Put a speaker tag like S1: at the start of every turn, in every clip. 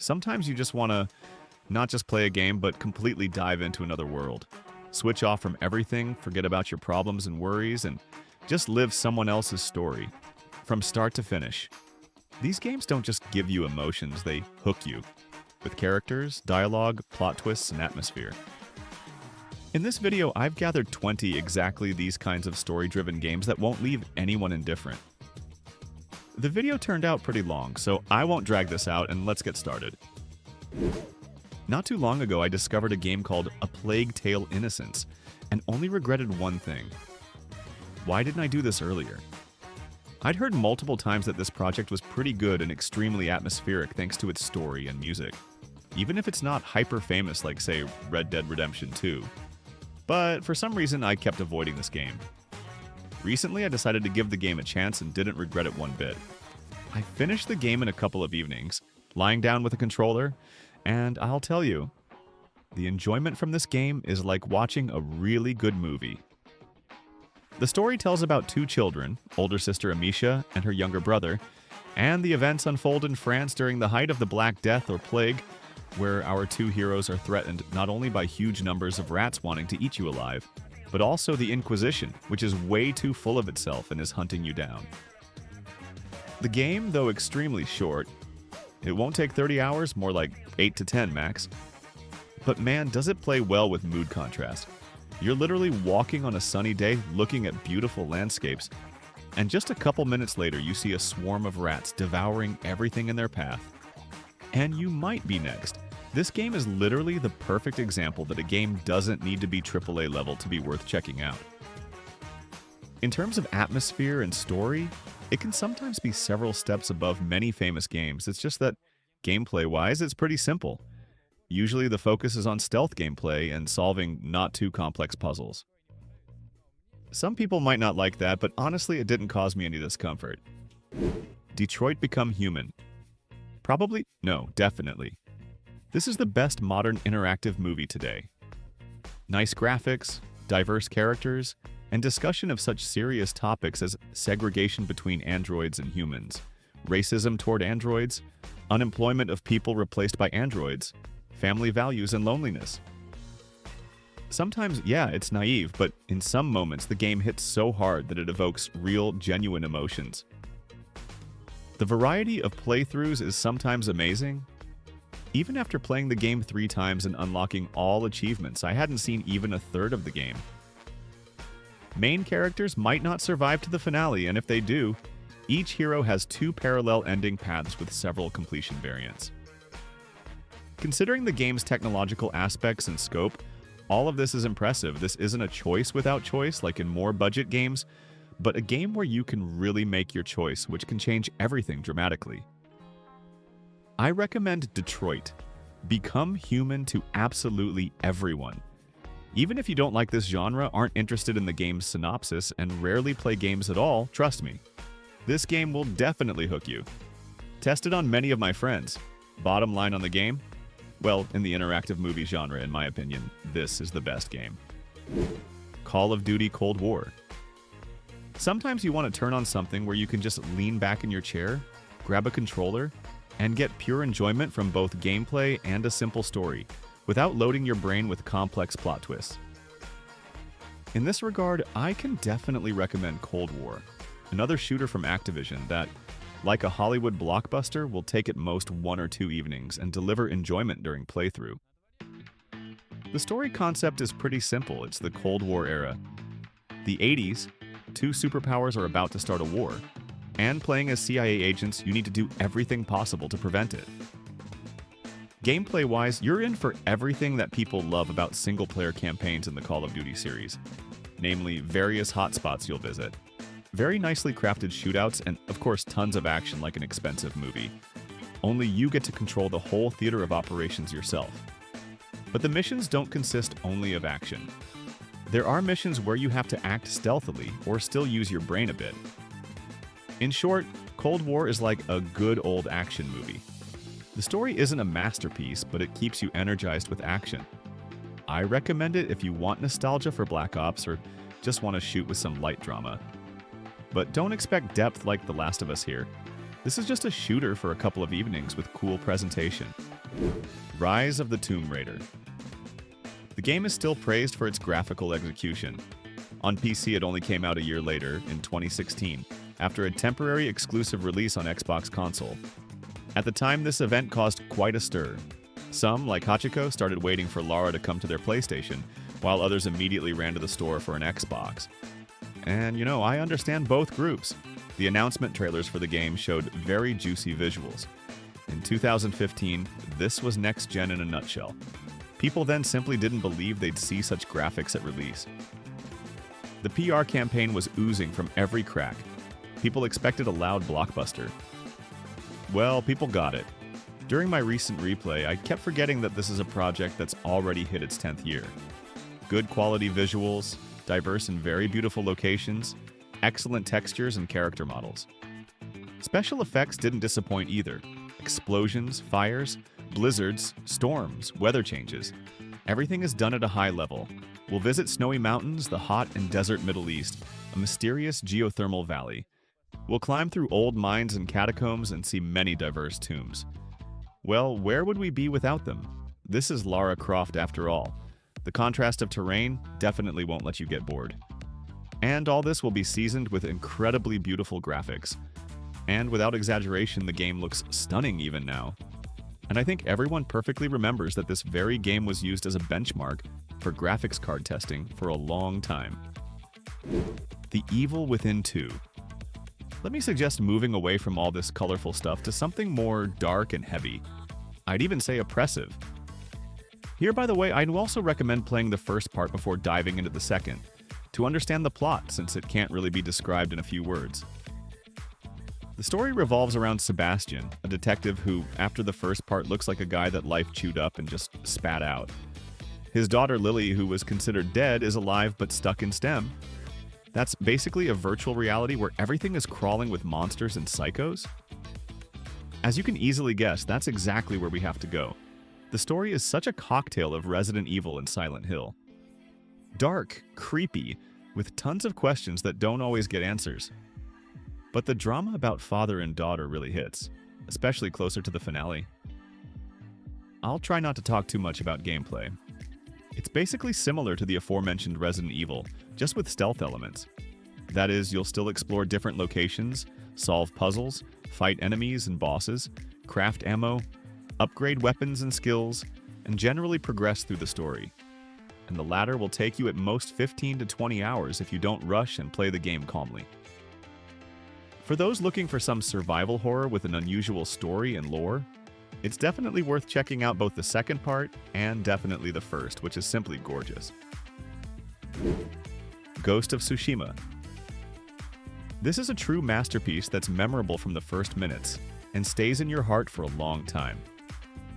S1: Sometimes you just want to not just play a game, but completely dive into another world. Switch off from everything, forget about your problems and worries, and just live someone else's story, from start to finish. These games don't just give you emotions, they hook you, with characters, dialogue, plot twists, and atmosphere. In this video, I've gathered 20 exactly these kinds of story-driven games that won't leave anyone indifferent. The video turned out pretty long, so I won't drag this out, and let's get started. Not too long ago, I discovered a game called A Plague Tale: Innocence, and only regretted one thing. Why didn't I do this earlier? I'd heard multiple times that this project was pretty good and extremely atmospheric thanks to its story and music, even if it's not hyper-famous like, say, Red Dead Redemption 2. But for some reason, I kept avoiding this game. Recently, I decided to give the game a chance and didn't regret it one bit. I finished the game in a couple of evenings, lying down with a controller, and I'll tell you, the enjoyment from this game is like watching a really good movie. The story tells about two children, older sister Amisha and her younger brother, and the events unfold in France during the height of the Black Death or Plague, where our two heroes are threatened not only by huge numbers of rats wanting to eat you alive, but also the Inquisition, which is way too full of itself and is hunting you down. The game, though extremely short, it won't take 30 hours, more like 8 to 10 max. But man, does it play well with mood contrast. You're literally walking on a sunny day looking at beautiful landscapes, and just a couple minutes later you see a swarm of rats devouring everything in their path. And you might be next. This game is literally the perfect example that a game doesn't need to be AAA level to be worth checking out. In terms of atmosphere and story, it can sometimes be several steps above many famous games. It's just that, gameplay-wise, it's pretty simple. Usually the focus is on stealth gameplay and solving not too complex puzzles. Some people might not like that, but honestly it didn't cause me any discomfort. Detroit Become Human. Probably? No, definitely. This is the best modern interactive movie today. Nice graphics, diverse characters, and discussion of such serious topics as segregation between androids and humans, racism toward androids, unemployment of people replaced by androids, family values, and loneliness. Sometimes, yeah, it's naive, but in some moments the game hits so hard that it evokes real, genuine emotions. The variety of playthroughs is sometimes amazing. Even after playing the game 3 times and unlocking all achievements, I hadn't seen even a third of the game. Main characters might not survive to the finale, and if they do, each hero has 2 parallel ending paths with several completion variants. Considering the game's technological aspects and scope, all of this is impressive. This isn't a choice without choice like in more budget games, but a game where you can really make your choice, which can change everything dramatically. I recommend Detroit. Become human to absolutely everyone. Even if you don't like this genre, aren't interested in the game's synopsis, and rarely play games at all, trust me. This game will definitely hook you. Tested on many of my friends. Bottom line on the game? Well, in the interactive movie genre, in my opinion, this is the best game. Call of Duty Cold War. Sometimes you want to turn on something where you can just lean back in your chair, grab a controller, and get pure enjoyment from both gameplay and a simple story, without loading your brain with complex plot twists. In this regard, I can definitely recommend Cold War, another shooter from Activision that, like a Hollywood blockbuster, will take at most 1 or 2 evenings and deliver enjoyment during playthrough. The story concept is pretty simple. It's the Cold War era. The 80s, 2 superpowers are about to start a war, and playing as CIA agents, you need to do everything possible to prevent it. Gameplay-wise, you're in for everything that people love about single-player campaigns in the Call of Duty series, namely various hotspots you'll visit, very nicely crafted shootouts, and of course tons of action like an expensive movie. Only you get to control the whole theater of operations yourself. But the missions don't consist only of action. There are missions where you have to act stealthily or still use your brain a bit. In short, Cold War is like a good old action movie. The story isn't a masterpiece, but it keeps you energized with action. I recommend it if you want nostalgia for Black Ops or just want to shoot with some light drama. But don't expect depth like The Last of Us here. This is just a shooter for a couple of evenings with cool presentation. Rise of the Tomb Raider. The game is still praised for its graphical execution. On PC, it only came out a year later, in 2016, after a temporary exclusive release on Xbox console. At the time, this event caused quite a stir. Some, like Hachiko, started waiting for Lara to come to their PlayStation, while others immediately ran to the store for an Xbox. And I understand both groups. The announcement trailers for the game showed very juicy visuals. In 2015, this was next gen in a nutshell. People then simply didn't believe they'd see such graphics at release. The PR campaign was oozing from every crack. People expected a loud blockbuster. Well, people got it. During my recent replay, I kept forgetting that this is a project that's already hit its 10th year. Good quality visuals, diverse and very beautiful locations, excellent textures and character models. Special effects didn't disappoint either. Explosions, fires, blizzards, storms, weather changes. Everything is done at a high level. We'll visit snowy mountains, the hot and desert Middle East, a mysterious geothermal valley. We'll climb through old mines and catacombs and see many diverse tombs. Well, where would we be without them? This is Lara Croft after all. The contrast of terrain definitely won't let you get bored. And all this will be seasoned with incredibly beautiful graphics. And without exaggeration, the game looks stunning even now. And I think everyone perfectly remembers that this very game was used as a benchmark for graphics card testing for a long time. The Evil Within 2. Let me suggest moving away from all this colorful stuff to something more dark and heavy. I'd even say oppressive. Here, by the way, I'd also recommend playing the first part before diving into the second, to understand the plot since it can't really be described in a few words. The story revolves around Sebastian, a detective who, after the first part, looks like a guy that life chewed up and just spat out. His daughter Lily, who was considered dead, is alive but stuck in STEM. That's basically a virtual reality where everything is crawling with monsters and psychos. As you can easily guess, that's exactly where we have to go. The story is such a cocktail of Resident Evil and Silent Hill. Dark, creepy, with tons of questions that don't always get answers. But the drama about father and daughter really hits, especially closer to the finale. I'll try not to talk too much about gameplay. It's basically similar to the aforementioned Resident Evil, just with stealth elements. That is, you'll still explore different locations, solve puzzles, fight enemies and bosses, craft ammo, upgrade weapons and skills, and generally progress through the story. And the latter will take you at most 15 to 20 hours if you don't rush and play the game calmly. For those looking for some survival horror with an unusual story and lore, it's definitely worth checking out both the second part and definitely the first, which is simply gorgeous. Ghost of Tsushima. This is a true masterpiece that's memorable from the first minutes and stays in your heart for a long time.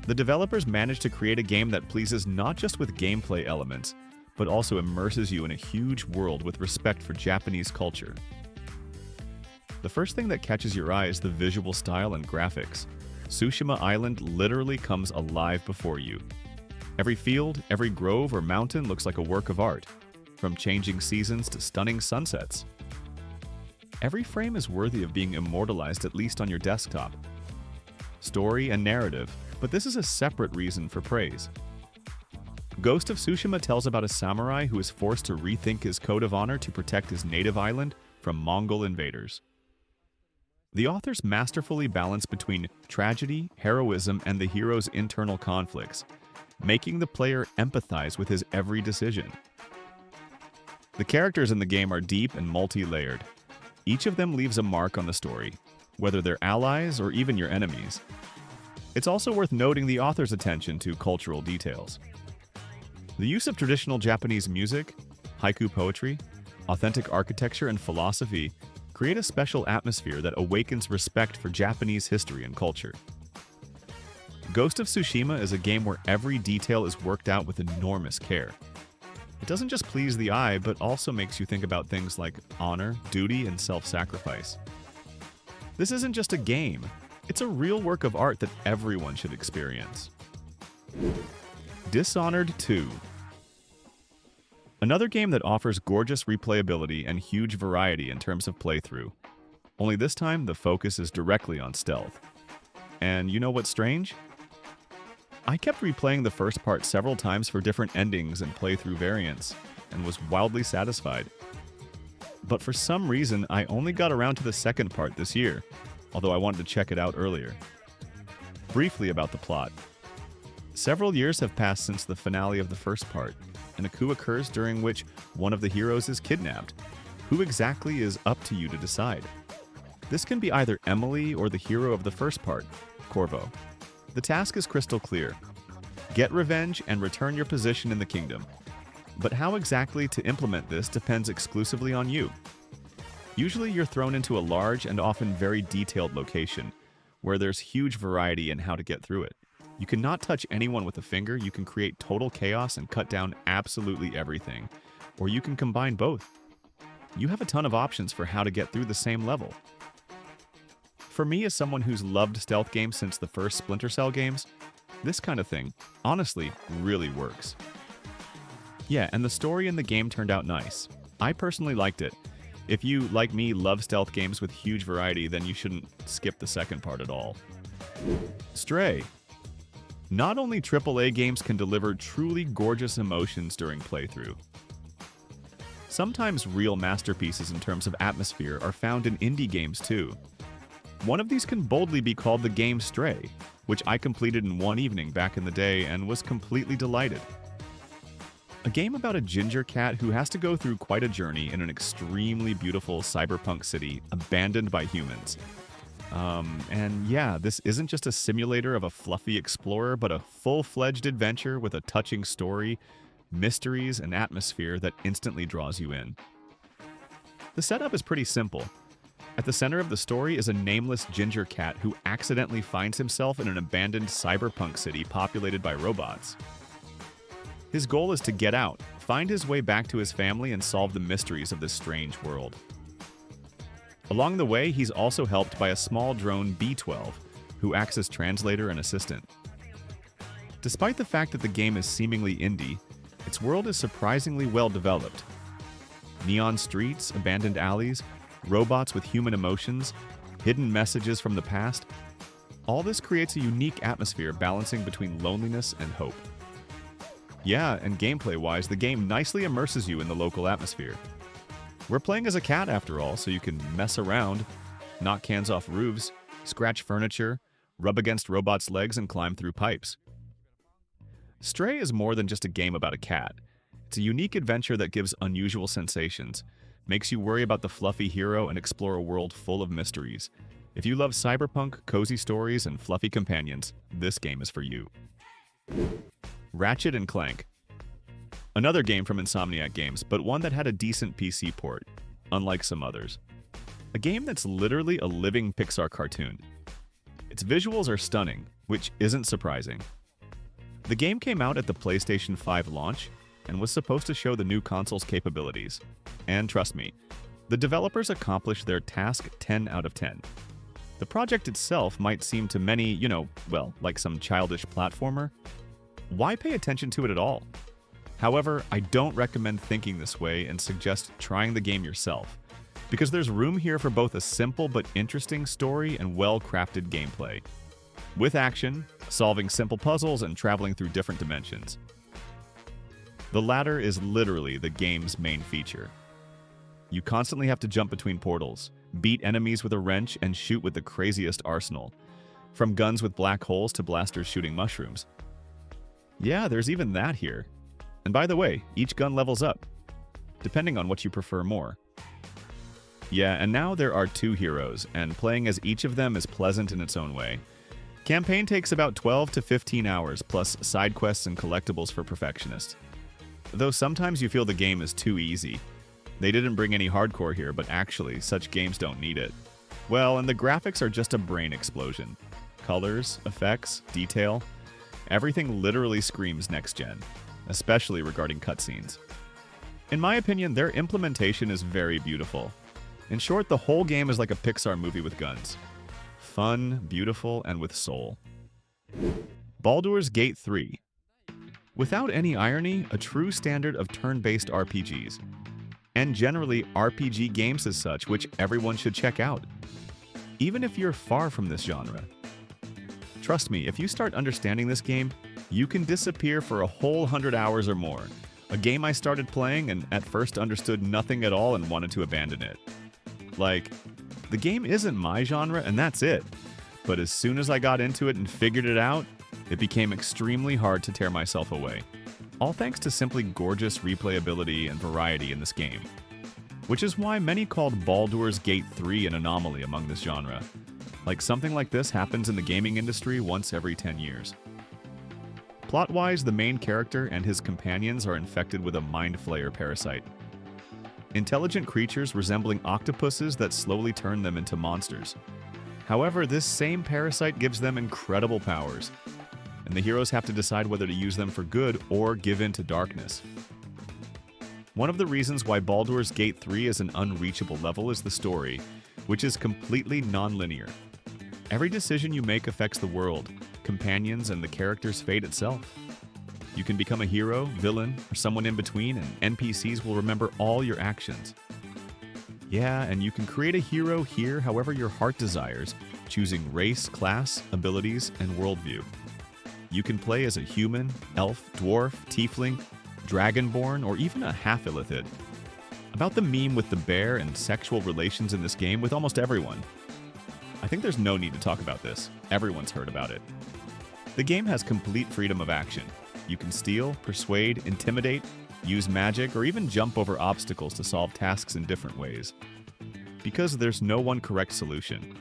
S1: The developers managed to create a game that pleases not just with gameplay elements, but also immerses you in a huge world with respect for Japanese culture. The first thing that catches your eye is the visual style and graphics. Tsushima Island literally comes alive before you. Every field, every grove or mountain looks like a work of art, from changing seasons to stunning sunsets. Every frame is worthy of being immortalized at least on your desktop. Story and narrative, but this is a separate reason for praise. Ghost of Tsushima tells about a samurai who is forced to rethink his code of honor to protect his native island from Mongol invaders. The authors masterfully balance between tragedy, heroism, and the hero's internal conflicts, making the player empathize with his every decision. The characters in the game are deep and multi-layered. Each of them leaves a mark on the story, whether they're allies or even your enemies. It's also worth noting the author's attention to cultural details. The use of traditional Japanese music, haiku poetry, authentic architecture, and philosophy create a special atmosphere that awakens respect for Japanese history and culture. Ghost of Tsushima is a game where every detail is worked out with enormous care. It doesn't just please the eye, but also makes you think about things like honor, duty, and self-sacrifice. This isn't just a game, it's a real work of art that everyone should experience. Dishonored 2. Another game that offers gorgeous replayability and huge variety in terms of playthrough. Only this time, the focus is directly on stealth. And you know what's strange? I kept replaying the first part several times for different endings and playthrough variants, and was wildly satisfied. But for some reason, I only got around to the second part this year, although I wanted to check it out earlier. Briefly about the plot. Several years have passed since the finale of the first part, and a coup occurs during which one of the heroes is kidnapped. Who exactly is up to you to decide? This can be either Emily or the hero of the first part, Corvo. The task is crystal clear. Get revenge and return your position in the kingdom. But how exactly to implement this depends exclusively on you. Usually you're thrown into a large and often very detailed location, where there's huge variety in how to get through it. You cannot touch anyone with a finger, you can create total chaos and cut down absolutely everything. Or you can combine both. You have a ton of options for how to get through the same level. For me, as someone who's loved stealth games since the first Splinter Cell games, this kind of thing, honestly, really works. Yeah, and the story in the game turned out nice. I personally liked it. If you, like me, love stealth games with huge variety, then you shouldn't skip the second part at all. Stray. Not only AAA games can deliver truly gorgeous emotions during playthrough. Sometimes real masterpieces in terms of atmosphere are found in indie games too. One of these can boldly be called the game Stray, which I completed in one evening back in the day and was completely delighted. A game about a ginger cat who has to go through quite a journey in an extremely beautiful cyberpunk city abandoned by humans. And yeah, this isn't just a simulator of a fluffy explorer, but a full-fledged adventure with a touching story, mysteries, and atmosphere that instantly draws you in. The setup is pretty simple. At the center of the story is a nameless ginger cat who accidentally finds himself in an abandoned cyberpunk city populated by robots. His goal is to get out, find his way back to his family, and solve the mysteries of this strange world. Along the way, he's also helped by a small drone B-12, who acts as translator and assistant. Despite the fact that the game is seemingly indie, its world is surprisingly well developed. Neon streets, abandoned alleys, robots with human emotions, hidden messages from the past. All this creates a unique atmosphere balancing between loneliness and hope. Yeah, and gameplay-wise, the game nicely immerses you in the local atmosphere. We're playing as a cat after all, so you can mess around, knock cans off roofs, scratch furniture, rub against robots' legs, and climb through pipes. Stray is more than just a game about a cat. It's a unique adventure that gives unusual sensations, makes you worry about the fluffy hero, and explore a world full of mysteries. If you love cyberpunk, cozy stories, and fluffy companions, this game is for you. Ratchet Clank. Another game from Insomniac Games, but one that had a decent PC port, unlike some others. A game that's literally a living Pixar cartoon. Its visuals are stunning, which isn't surprising. The game came out at the PlayStation 5 launch and was supposed to show the new console's capabilities. And trust me, the developers accomplished their task 10 out of 10. The project itself might seem to many, like some childish platformer. Why pay attention to it at all? However, I don't recommend thinking this way and suggest trying the game yourself, because there's room here for both a simple but interesting story and well-crafted gameplay, with action, solving simple puzzles, and traveling through different dimensions. The latter is literally the game's main feature. You constantly have to jump between portals, beat enemies with a wrench, and shoot with the craziest arsenal, from guns with black holes to blasters shooting mushrooms. Yeah, there's even that here. And by the way, each gun levels up, depending on what you prefer more. Yeah, and now there are two heroes, and playing as each of them is pleasant in its own way. Campaign takes about 12 to 15 hours, plus side quests and collectibles for perfectionists. Though sometimes you feel the game is too easy. They didn't bring any hardcore here, but actually, such games don't need it. Well, and the graphics are just a brain explosion. Colors, effects, detail, everything literally screams next-gen, especially regarding cutscenes. In my opinion, their implementation is very beautiful. In short, the whole game is like a Pixar movie with guns. Fun, beautiful, and with soul. Baldur's Gate 3. Without any irony, a true standard of turn-based RPGs. and generally RPG games as such, which everyone should check out, even if you're far from this genre. Trust me, if you start understanding this game, you can disappear for a whole 100 hours or more. A game I started playing and at first understood nothing at all and wanted to abandon it. Like, the game isn't my genre and that's it. But as soon as I got into it and figured it out, it became extremely hard to tear myself away. All thanks to simply gorgeous replayability and variety in this game. Which is why many called Baldur's Gate 3 an anomaly among this genre. Like something like this happens in the gaming industry once every 10 years. Plot-wise, the main character and his companions are infected with a mind flayer parasite. Intelligent creatures resembling octopuses that slowly turn them into monsters. However, this same parasite gives them incredible powers, and the heroes have to decide whether to use them for good or give in to darkness. One of the reasons why Baldur's Gate 3 is an unreachable level is the story, which is completely non-linear. Every decision you make affects the world, companions, and the character's fate itself. You can become a hero, villain, or someone in between, and NPCs will remember all your actions. Yeah, and you can create a hero here however your heart desires, choosing race, class, abilities, and worldview. You can play as a human, elf, dwarf, tiefling, dragonborn, or even a half-illithid. About the meme with the bear and sexual relations in this game with almost everyone. I think there's no need to talk about this. Everyone's heard about it. The game has complete freedom of action. You can steal, persuade, intimidate, use magic, or even jump over obstacles to solve tasks in different ways. Because there's no one correct solution.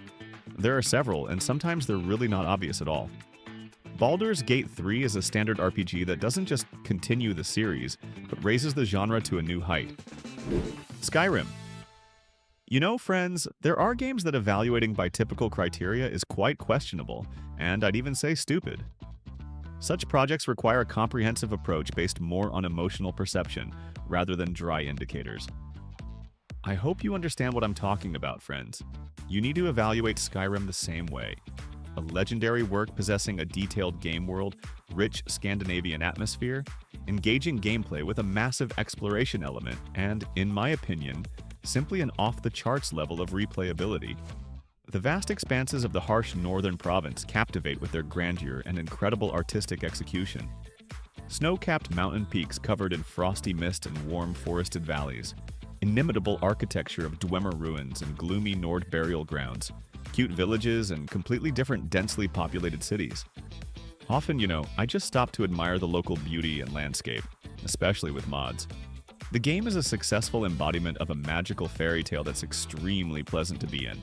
S1: There are several, and sometimes they're really not obvious at all. Baldur's Gate 3 is a standard RPG that doesn't just continue the series, but raises the genre to a new height. Skyrim. You know, friends, there are games that evaluating by typical criteria is quite questionable, and I'd even say stupid. Such projects require a comprehensive approach based more on emotional perception, rather than dry indicators. I hope you understand what I'm talking about, friends. You need to evaluate Skyrim the same way. A legendary work possessing a detailed game world, rich Scandinavian atmosphere, engaging gameplay with a massive exploration element, and, in my opinion, simply an off-the-charts level of replayability. The vast expanses of the harsh northern province captivate with their grandeur and incredible artistic execution. Snow-capped mountain peaks covered in frosty mist and warm forested valleys, inimitable architecture of Dwemer ruins and gloomy Nord burial grounds, cute villages, and completely different densely populated cities. Often, I just stop to admire the local beauty and landscape, especially with mods. The game is a successful embodiment of a magical fairy tale that's extremely pleasant to be in.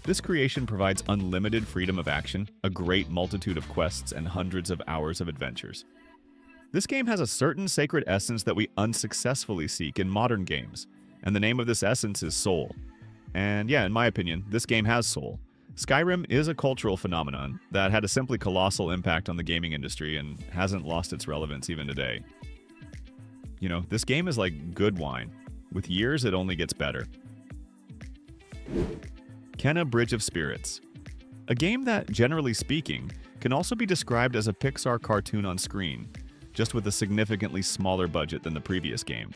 S1: This creation provides unlimited freedom of action, a great multitude of quests, and hundreds of hours of adventures. This game has a certain sacred essence that we unsuccessfully seek in modern games, and the name of this essence is soul. And yeah, in my opinion, this game has soul. Skyrim is a cultural phenomenon that had a simply colossal impact on the gaming industry and hasn't lost its relevance even today. This game is like good wine. With years, it only gets better. Kena Bridge of Spirits. A game that, generally speaking, can also be described as a Pixar cartoon on screen, just with a significantly smaller budget than the previous game.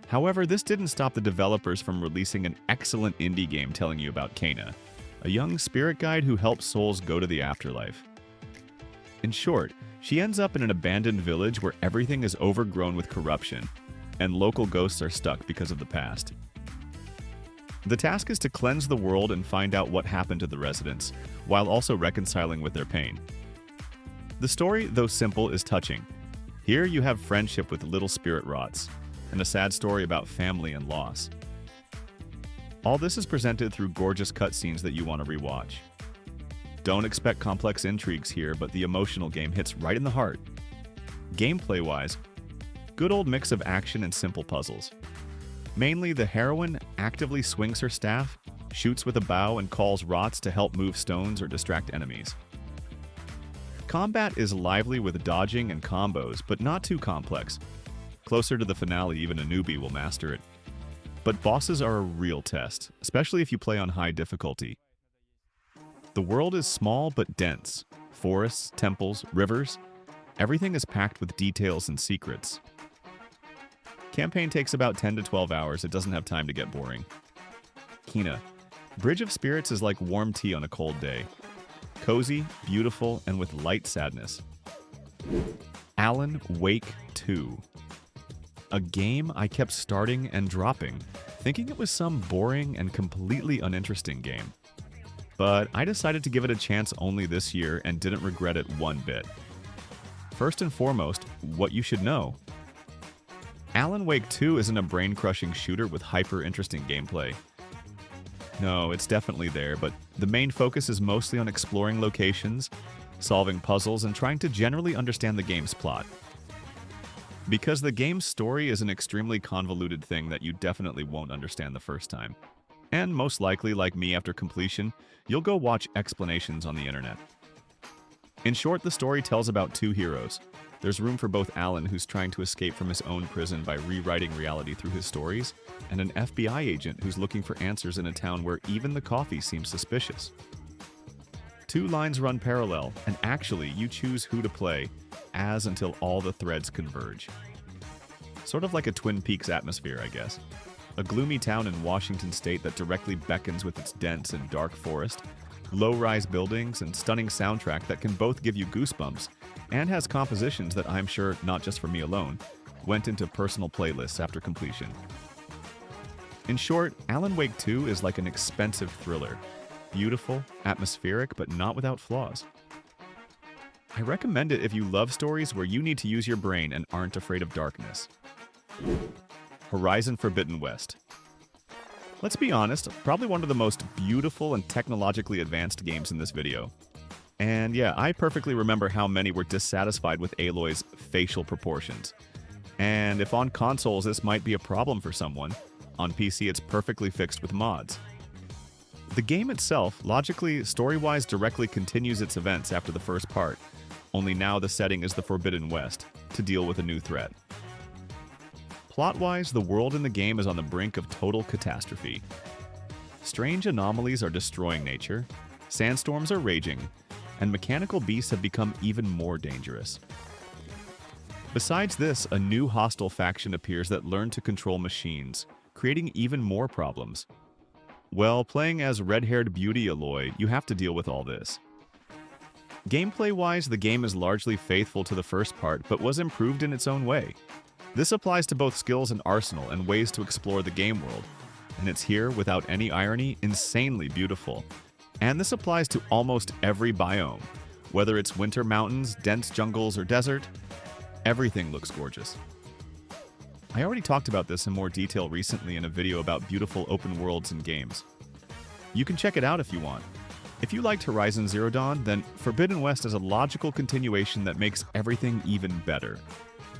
S1: However, this didn't stop the developers from releasing an excellent indie game telling you about Kena, a young spirit guide who helps souls go to the afterlife. In short, she ends up in an abandoned village where everything is overgrown with corruption, and local ghosts are stuck because of the past. The task is to cleanse the world and find out what happened to the residents, while also reconciling with their pain. The story, though simple, is touching. Here you have friendship with little spirit rots, and a sad story about family and loss. All this is presented through gorgeous cutscenes that you want to rewatch. Don't expect complex intrigues here, but the emotional game hits right in the heart. Gameplay-wise, good old mix of action and simple puzzles. Mainly, the heroine actively swings her staff, shoots with a bow, and calls rots to help move stones or distract enemies. Combat is lively with dodging and combos, but not too complex. Closer to the finale, even a newbie will master it. But bosses are a real test, especially if you play on high difficulty. The world is small but dense. Forests, temples, rivers, everything is packed with details and secrets. Campaign takes about 10 to 12 hours. It doesn't have time to get boring. Kina. Bridge of Spirits is like warm tea on a cold day. Cozy, beautiful, and with light sadness. Alan Wake 2. A game I kept starting and dropping, thinking it was some boring and completely uninteresting game. But I decided to give it a chance only this year and didn't regret it one bit. First and foremost, what you should know. Alan Wake 2 isn't a brain-crushing shooter with hyper-interesting gameplay. No, it's definitely there, but the main focus is mostly on exploring locations, solving puzzles, and trying to generally understand the game's plot. Because the game's story is an extremely convoluted thing that you definitely won't understand the first time. And most likely, like me after completion, you'll go watch explanations on the internet. In short, the story tells about two heroes. There's room for both Alan, who's trying to escape from his own prison by rewriting reality through his stories, and an FBI agent who's looking for answers in a town where even the coffee seems suspicious. Two lines run parallel, and actually you choose who to play as until all the threads converge. Sort of like a Twin Peaks atmosphere, I guess. A gloomy town in Washington state that directly beckons with its dense and dark forest, low-rise buildings, and stunning soundtrack that can both give you goosebumps, and has compositions that I'm sure, not just for me alone, went into personal playlists after completion. In short, Alan Wake 2 is like an expensive thriller. Beautiful, atmospheric, but not without flaws. I recommend it if you love stories where you need to use your brain and aren't afraid of darkness. Horizon Forbidden West. Let's be honest, probably one of the most beautiful and technologically advanced games in this video. And yeah, I perfectly remember how many were dissatisfied with Aloy's facial proportions. And if on consoles this might be a problem for someone, on PC it's perfectly fixed with mods. The game itself, logically, story-wise, directly continues its events after the first part, only now the setting is the Forbidden West, to deal with a new threat. Plot-wise, the world in the game is on the brink of total catastrophe. Strange anomalies are destroying nature, sandstorms are raging, and mechanical beasts have become even more dangerous. Besides this, a new hostile faction appears that learn to control machines, creating even more problems. Well, playing as red-haired beauty Aloy, you have to deal with all this. Gameplay-wise, the game is largely faithful to the first part, but was improved in its own way. This applies to both skills and arsenal and ways to explore the game world, and it's here, without any irony, insanely beautiful. And this applies to almost every biome. Whether it's winter mountains, dense jungles, or desert, everything looks gorgeous. I already talked about this in more detail recently in a video about beautiful open worlds in games. You can check it out if you want. If you liked Horizon Zero Dawn, then Forbidden West is a logical continuation that makes everything even better.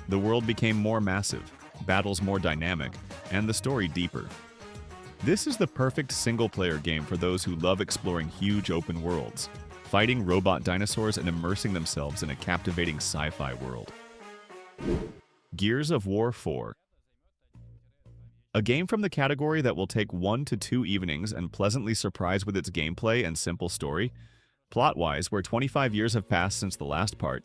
S1: The world became more massive, battles more dynamic, and the story deeper. This is the perfect single-player game for those who love exploring huge open worlds, fighting robot dinosaurs and immersing themselves in a captivating sci-fi world. Gears of War 4. A game from the category that will take 1 to 2 evenings and pleasantly surprise with its gameplay and simple story. Plot-wise, where 25 years have passed since the last part,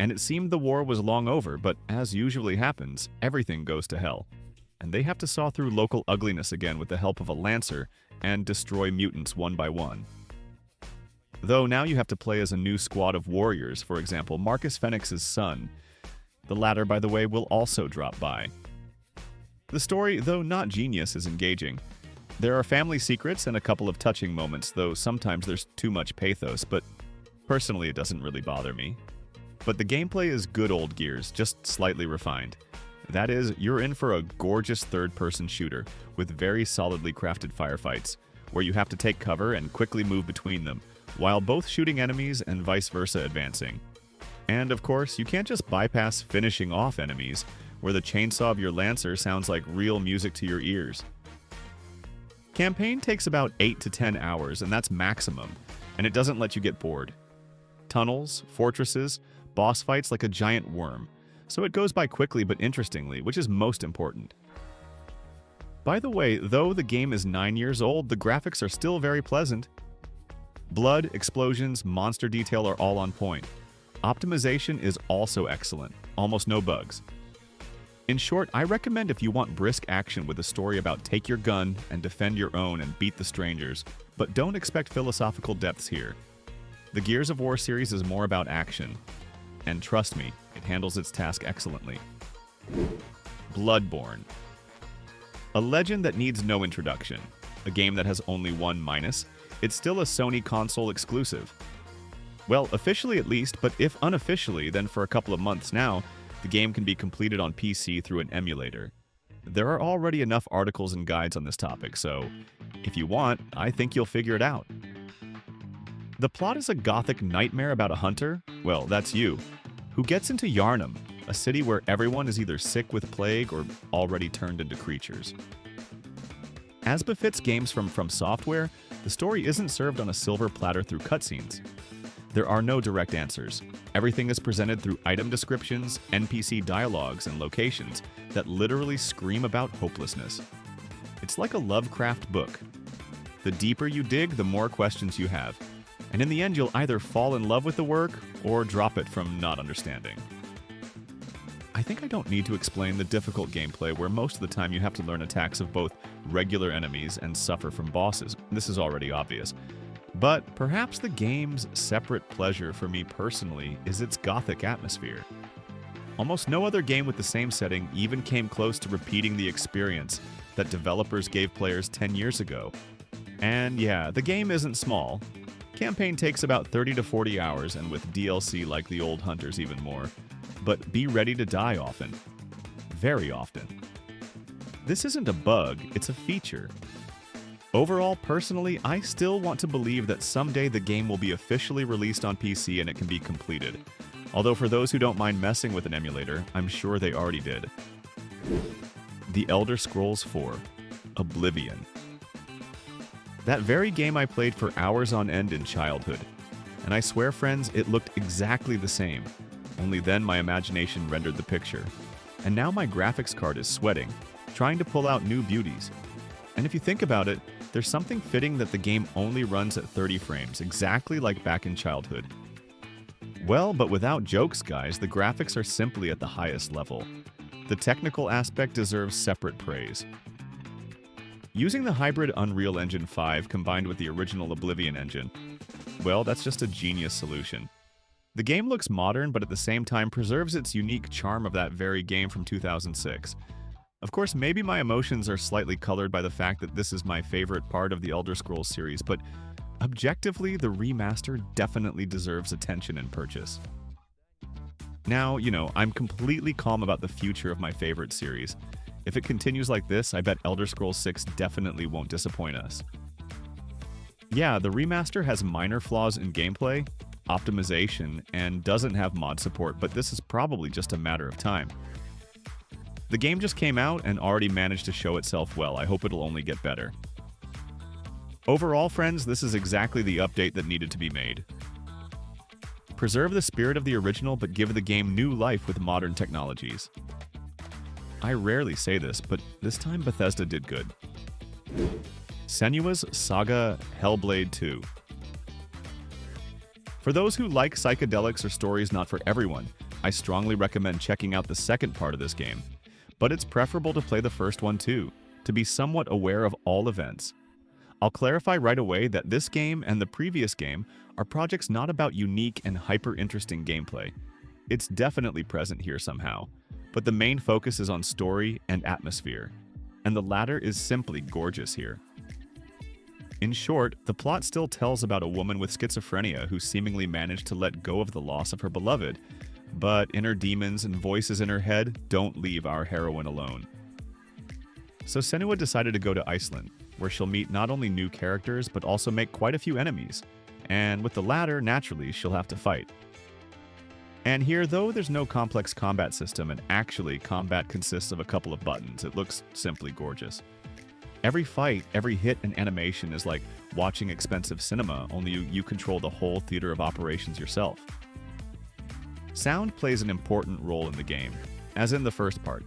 S1: and it seemed the war was long over, but as usually happens, everything goes to hell. And they have to saw through local ugliness again with the help of a lancer and destroy mutants one by one. Though now you have to play as a new squad of warriors, for example, Marcus Fenix's son. The latter, by the way, will also drop by. The story, though not genius, is engaging. There are family secrets and a couple of touching moments, though sometimes there's too much pathos, but personally it doesn't really bother me. But the gameplay is good old Gears, just slightly refined. That is, you're in for a gorgeous third-person shooter with very solidly crafted firefights, where you have to take cover and quickly move between them, while both shooting enemies and vice versa advancing. And of course, you can't just bypass finishing off enemies, where the chainsaw of your lancer sounds like real music to your ears. Campaign takes about 8 to 10 hours, and that's maximum, and it doesn't let you get bored. Tunnels, fortresses, boss fights like a giant worm, so it goes by quickly but interestingly, which is most important. By the way, though the game is 9 years old, the graphics are still very pleasant. Blood, explosions, monster detail are all on point. Optimization is also excellent, almost no bugs. In short, I recommend if you want brisk action with a story about take your gun and defend your own and beat the strangers, but don't expect philosophical depths here. The Gears of War series is more about action, and trust me, it handles its task excellently. Bloodborne. A legend that needs no introduction, a game that has only one minus, it's still a Sony console exclusive. Well, officially at least, but if unofficially, then for a couple of months now, the game can be completed on PC through an emulator. There are already enough articles and guides on this topic, so if you want, I think you'll figure it out. The plot is a gothic nightmare about a hunter, well, that's you, who gets into Yharnam, a city where everyone is either sick with plague or already turned into creatures. As befits games from Software, the story isn't served on a silver platter through cutscenes. There are no direct answers. Everything is presented through item descriptions, NPC dialogues, and locations that literally scream about hopelessness. It's like a Lovecraft book. The deeper you dig, the more questions you have. And in the end, you'll either fall in love with the work or drop it from not understanding. I think I don't need to explain the difficult gameplay where most of the time you have to learn attacks of both regular enemies and suffer from bosses. This is already obvious. But perhaps the game's separate pleasure for me personally is its gothic atmosphere. Almost no other game with the same setting even came close to repeating the experience that developers gave players 10 years ago. And yeah, the game isn't small. Campaign takes about 30 to 40 hours, and with DLC like the old Hunters even more. But be ready to die often. Very often. This isn't a bug, it's a feature. Overall, personally, I still want to believe that someday the game will be officially released on PC and it can be completed. Although for those who don't mind messing with an emulator, I'm sure they already did. The Elder Scrolls IV: Oblivion. That very game I played for hours on end in childhood. And I swear, friends, it looked exactly the same. Only then my imagination rendered the picture. And now my graphics card is sweating, trying to pull out new beauties. And if you think about it, there's something fitting that the game only runs at 30 frames, exactly like back in childhood. Well, but without jokes, guys, the graphics are simply at the highest level. The technical aspect deserves separate praise. Using the hybrid Unreal Engine 5 combined with the original Oblivion engine, well, that's just a genius solution. The game looks modern, but at the same time preserves its unique charm of that very game from 2006. Of course, maybe my emotions are slightly colored by the fact that this is my favorite part of the Elder Scrolls series, but objectively, the remaster definitely deserves attention and purchase. Now, I'm completely calm about the future of my favorite series. If it continues like this, I bet Elder Scrolls 6 definitely won't disappoint us. Yeah, the remaster has minor flaws in gameplay, optimization, and doesn't have mod support, but this is probably just a matter of time. The game just came out and already managed to show itself well. I hope it'll only get better. Overall, friends, this is exactly the update that needed to be made. Preserve the spirit of the original, but give the game new life with modern technologies. I rarely say this, but this time Bethesda did good. Senua's Saga Hellblade 2. For those who like psychedelics or stories not for everyone, I strongly recommend checking out the second part of this game. But it's preferable to play the first one too, to be somewhat aware of all events. I'll clarify right away that this game and the previous game are projects not about unique and hyper-interesting gameplay. It's definitely present here somehow, but the main focus is on story and atmosphere, and the latter is simply gorgeous here. In short, the plot still tells about a woman with schizophrenia who seemingly managed to let go of the loss of her beloved, but inner demons and voices in her head don't leave our heroine alone. So Senua decided to go to Iceland, where she'll meet not only new characters, but also make quite a few enemies. And with the latter, naturally, she'll have to fight. And here, though there's no complex combat system, and actually combat consists of a couple of buttons, it looks simply gorgeous. Every fight, every hit and animation is like watching expensive cinema, only you control the whole theater of operations yourself. Sound plays an important role in the game, as in the first part.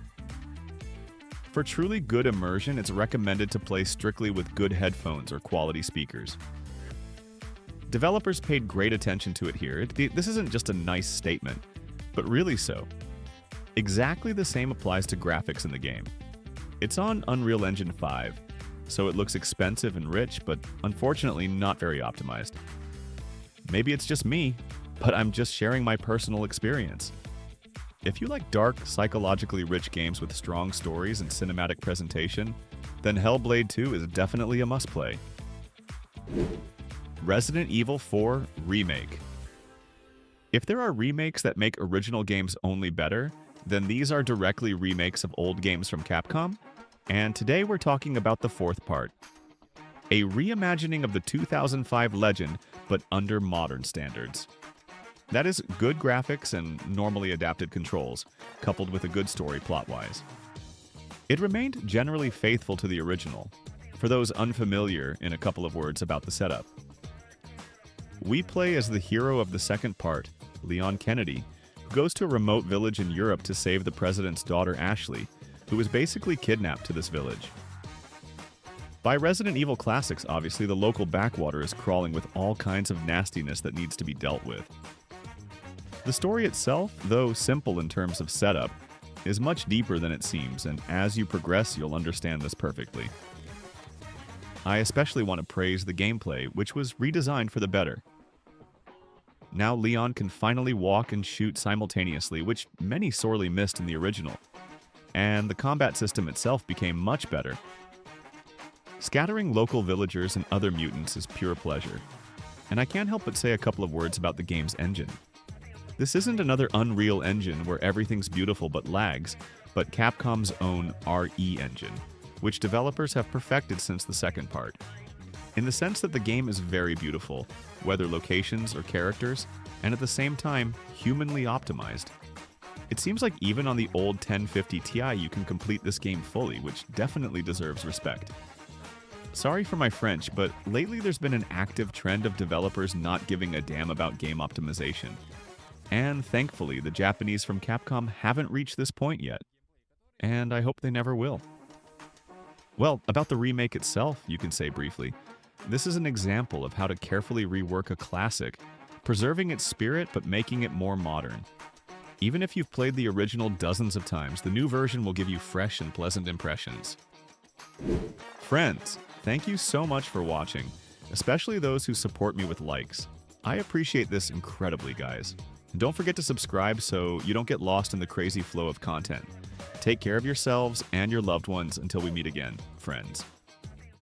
S1: For truly good immersion, it's recommended to play strictly with good headphones or quality speakers. Developers paid great attention to it here. This isn't just a nice statement, but really so. Exactly the same applies to graphics in the game. It's on Unreal Engine 5, so it looks expensive and rich, but unfortunately not very optimized. Maybe it's just me, but I'm just sharing my personal experience. If you like dark, psychologically rich games with strong stories and cinematic presentation, then Hellblade 2 is definitely a must-play. Resident Evil 4 Remake. If there are remakes that make original games only better, then these are directly remakes of old games from Capcom, and today we're talking about the fourth part. A reimagining of the 2005 legend, but under modern standards. That is good graphics and normally adapted controls, coupled with a good story plot-wise. It remained generally faithful to the original. For those unfamiliar, in a couple of words about the setup. We play as the hero of the second part, Leon Kennedy, who goes to a remote village in Europe to save the president's daughter Ashley, who was basically kidnapped to this village. By Resident Evil classics, obviously, the local backwater is crawling with all kinds of nastiness that needs to be dealt with. The story itself, though simple in terms of setup, is much deeper than it seems, and as you progress, you'll understand this perfectly. I especially want to praise the gameplay, which was redesigned for the better. Now Leon can finally walk and shoot simultaneously, which many sorely missed in the original. And the combat system itself became much better. Scattering local villagers and other mutants is pure pleasure. And I can't help but say a couple of words about the game's engine. This isn't another Unreal Engine where everything's beautiful but lags, but Capcom's own RE engine, which developers have perfected since the second part. In the sense that the game is very beautiful, whether locations or characters, and at the same time, humanly optimized. It seems like even on the old 1050 Ti you can complete this game fully, which definitely deserves respect. Sorry for my French, but lately there's been an active trend of developers not giving a damn about game optimization. And thankfully, the Japanese from Capcom haven't reached this point yet. And I hope they never will. Well, about the remake itself, you can say briefly. This is an example of how to carefully rework a classic, preserving its spirit but making it more modern. Even if you've played the original dozens of times, the new version will give you fresh and pleasant impressions. Friends, thank you so much for watching, especially those who support me with likes. I appreciate this incredibly, guys. And don't forget to subscribe so you don't get lost in the crazy flow of content. Take care of yourselves and your loved ones until we meet again, friends.